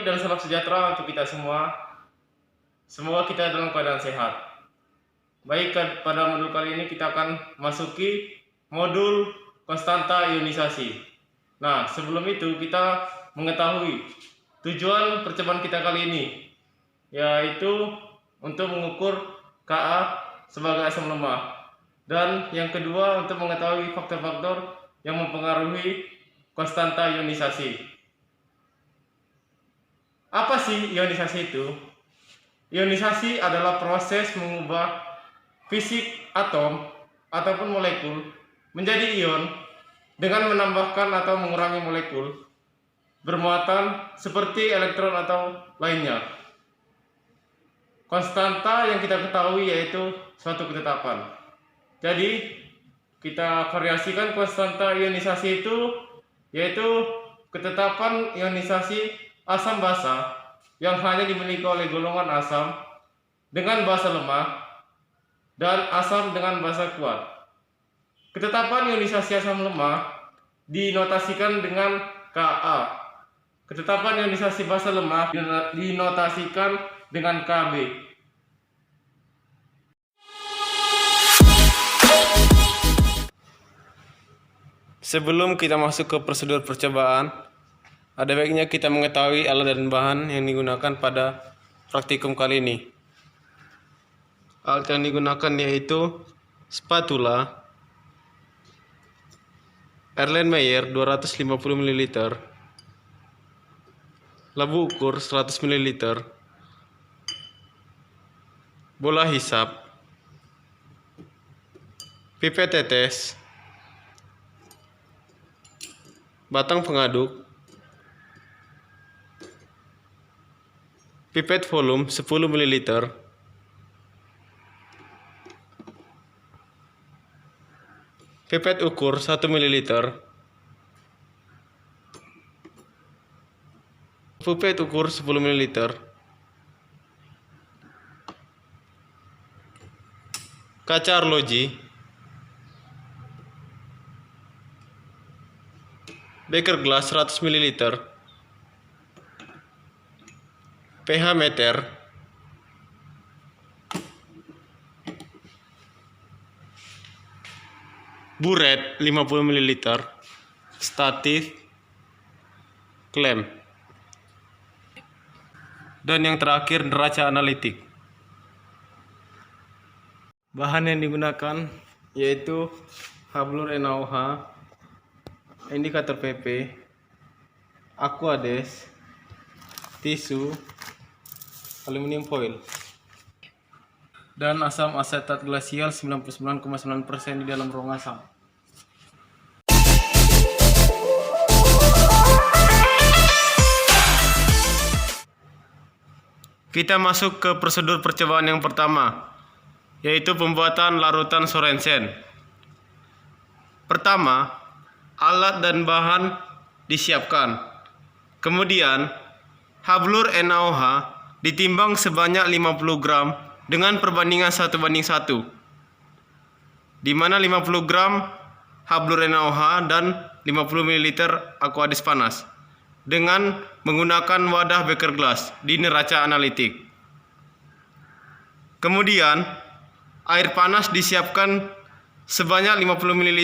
dan salam sejahtera untuk kita semua. Semoga kita dalam keadaan sehat. Baik, pada modul kali ini kita akan masuki modul konstanta ionisasi. Nah, sebelum itu kita mengetahui tujuan percobaan kita kali ini, yaitu untuk mengukur Ka sebagai asam lemah. Dan yang kedua, untuk mengetahui faktor-faktor yang mempengaruhi konstanta ionisasi. Apa sih ionisasi itu? Ionisasi adalah proses mengubah fisik atom ataupun molekul menjadi ion dengan menambahkan atau mengurangi molekul bermuatan seperti elektron atau lainnya. Konstanta yang kita ketahui yaitu suatu ketetapan. Jadi kita variasikan konstanta ionisasi itu yaitu ketetapan ionisasi asam basa yang hanya dimiliki oleh golongan asam dengan basa lemah dan asam dengan basa kuat. Ketetapan ionisasi asam lemah dinotasikan dengan Ka. Ketetapan ionisasi basa lemah dinotasikan dengan Kb. Sebelum kita masuk ke prosedur percobaan, ada baiknya kita mengetahui alat dan bahan yang digunakan pada praktikum kali ini. Alat yang digunakan yaitu spatula Erlenmeyer 250 ml, labu ukur 100 ml, bola hisap, pipet tetes, batang pengaduk, pipet volume 10 ml, pipet ukur 1 ml, pipet ukur 10 ml, kaca arloji, beker gelas 100 ml, pH meter, buret 50 ml, statif, klem, dan yang terakhir neraca analitik. Bahan yang digunakan yaitu Hablur NaOH, indikator PP, Aquades, tisu, aluminium foil, dan asam asetat glasial 99,9% di dalam ruang asam. Kita masuk ke prosedur percobaan yang pertama, yaitu pembuatan larutan Sorensen. Pertama, alat dan bahan disiapkan. Kemudian, Hablur NaOH ditimbang sebanyak 50 gram dengan perbandingan 1:1, di mana 50 gram Hablur NaOH dan 50 ml Aquades panas dengan menggunakan wadah beker gelas di neraca analitik. Kemudian, air panas disiapkan sebanyak 50 ml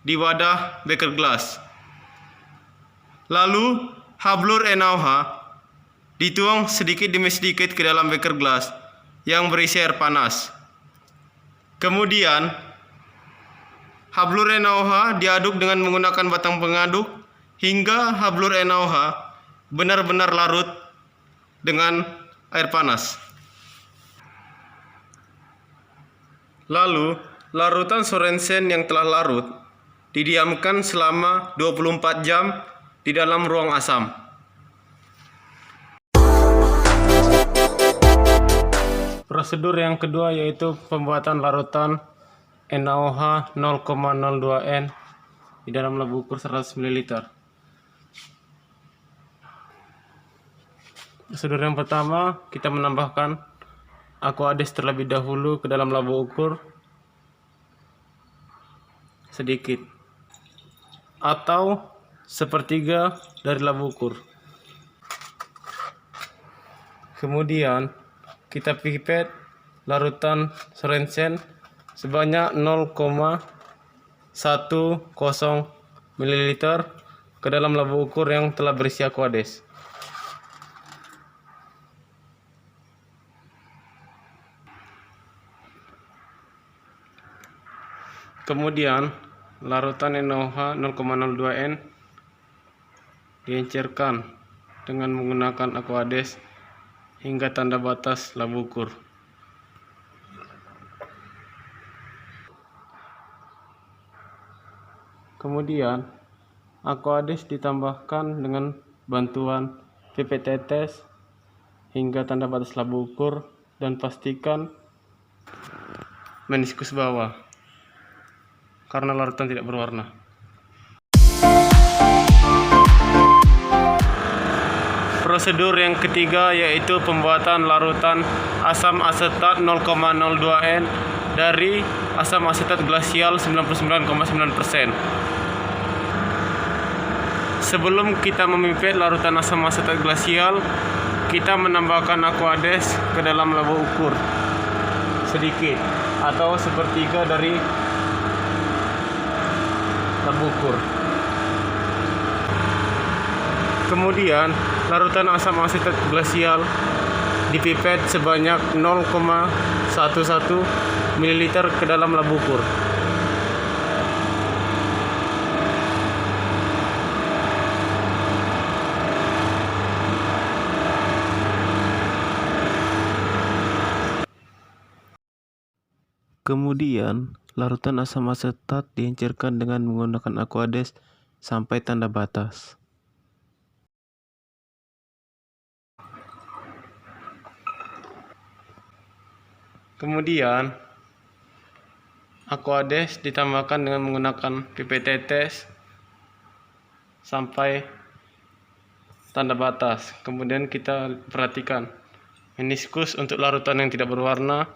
di wadah beker gelas. Lalu, Hablur NaOH dituang sedikit demi sedikit ke dalam beker gelas yang berisi air panas. Kemudian, Hablur NaOH diaduk dengan menggunakan batang pengaduk hingga Hablur NaOH benar-benar larut dengan air panas. Lalu, larutan Sorensen yang telah larut didiamkan selama 24 jam di dalam ruang asam. Prosedur yang kedua yaitu pembuatan larutan NaOH 0,02 N di dalam labu ukur 100 ml. Prosedur yang pertama, kita menambahkan Aquades terlebih dahulu ke dalam labu ukur sedikit atau sepertiga dari labu ukur. Kemudian kita pipet larutan sorensen sebanyak 0,10 ml ke dalam labu ukur yang telah berisi Aquades. Kemudian larutan NaOH 0,02N diencerkan dengan menggunakan Aquades hingga tanda batas labu ukur. Kemudian Aquades ditambahkan dengan bantuan pipet tetes hingga tanda batas labu ukur dan pastikan meniskus bawah karena larutan tidak berwarna. Prosedur yang ketiga yaitu pembuatan larutan asam asetat 0,02N dari asam asetat glasial 99,9%. Sebelum kita memipet larutan asam asetat glasial, kita menambahkan Aquades ke dalam labu ukur sedikit atau sepertiga dari labu ukur. Kemudian larutan asam asetat glasial dipipet sebanyak 0,11 ml ke dalam labu ukur. Kemudian larutan asam asetat diencerkan dengan menggunakan Aquades sampai tanda batas. Kemudian Aquades ditambahkan dengan menggunakan pipet tetes sampai tanda batas. Kemudian kita perhatikan meniskus untuk larutan yang tidak berwarna,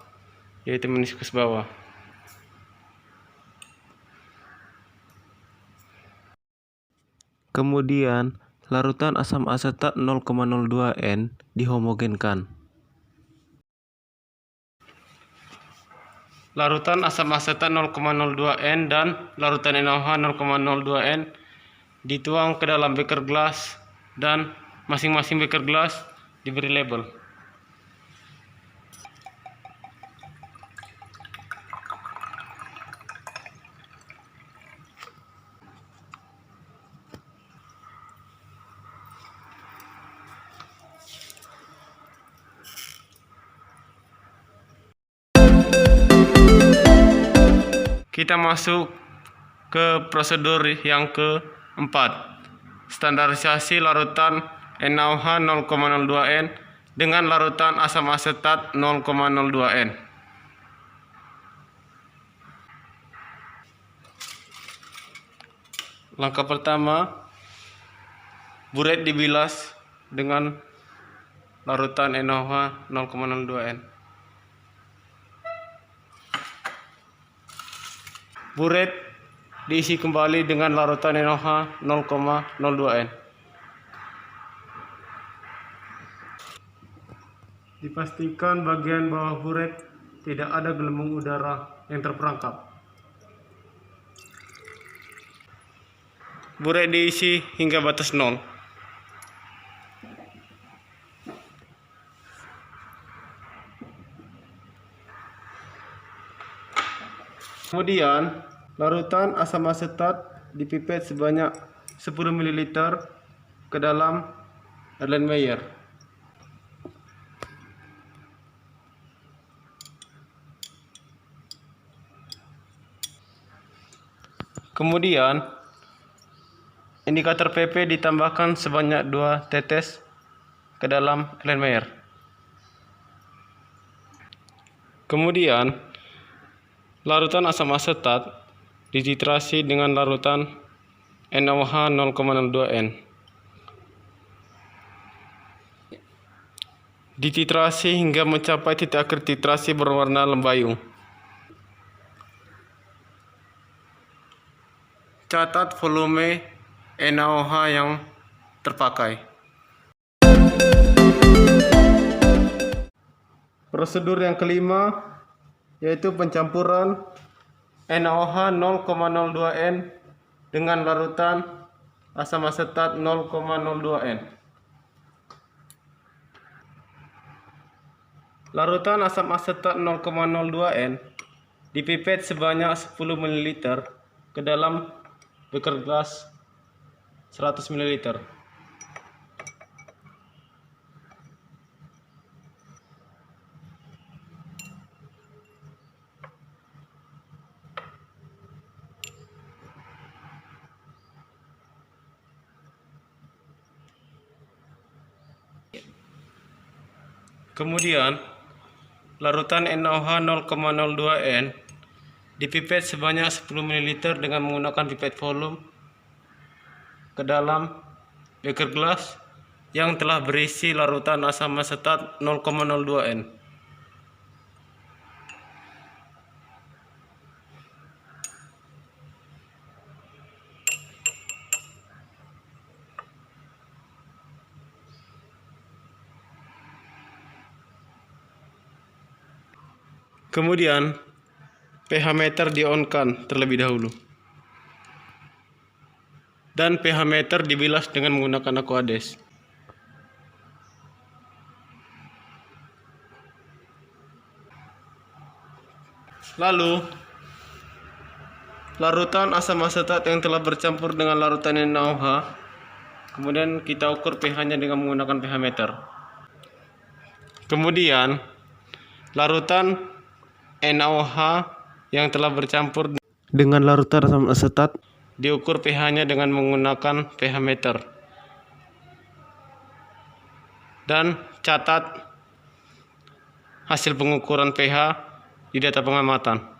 yaitu meniskus bawah. Kemudian larutan asam asetat 0,02N dihomogenkan. Larutan asam asetat 0,02N dan larutan NaOH 0,02N dituang ke dalam beker gelas dan masing-masing beker gelas diberi label. Kita masuk ke prosedur yang keempat, standarisasi larutan NaOH 0,02N dengan larutan asam asetat 0,02N. Langkah pertama, buret dibilas dengan larutan NaOH 0,02N. Buret diisi kembali dengan larutan NaOH 0,02N. Dipastikan bagian bawah buret tidak ada gelembung udara yang terperangkap. Buret diisi hingga batas 0. Kemudian larutan asam asetat dipipet sebanyak 10 ml ke dalam Erlenmeyer. Kemudian indikator PP ditambahkan sebanyak 2 tetes ke dalam Erlenmeyer. Kemudian larutan asam asetat dititrasi dengan larutan NaOH 0,02N. Dititrasi hingga mencapai titik akhir titrasi berwarna lembayung. Catat volume NaOH yang terpakai. Prosedur yang kelima yaitu pencampuran NaOH 0,02N dengan larutan asam asetat 0,02N. Larutan asam asetat 0,02N dipipet sebanyak 10 ml ke dalam beker gelas 100 ml. Kemudian, larutan NaOH 0,02N dipipet sebanyak 10 ml dengan menggunakan pipet volume ke dalam beker gelas yang telah berisi larutan asam asetat 0,02N. Kemudian pH meter di-on-kan terlebih dahulu. Dan pH meter dibilas dengan menggunakan Aquades. Lalu, larutan asam asetat yang telah bercampur dengan larutan NaOH, kemudian kita ukur pH-nya dengan menggunakan pH meter. Kemudian, larutan NaOH yang telah bercampur dengan larutan asam asetat diukur pH-nya dengan menggunakan pH meter. Dan catat hasil pengukuran pH di data pengamatan.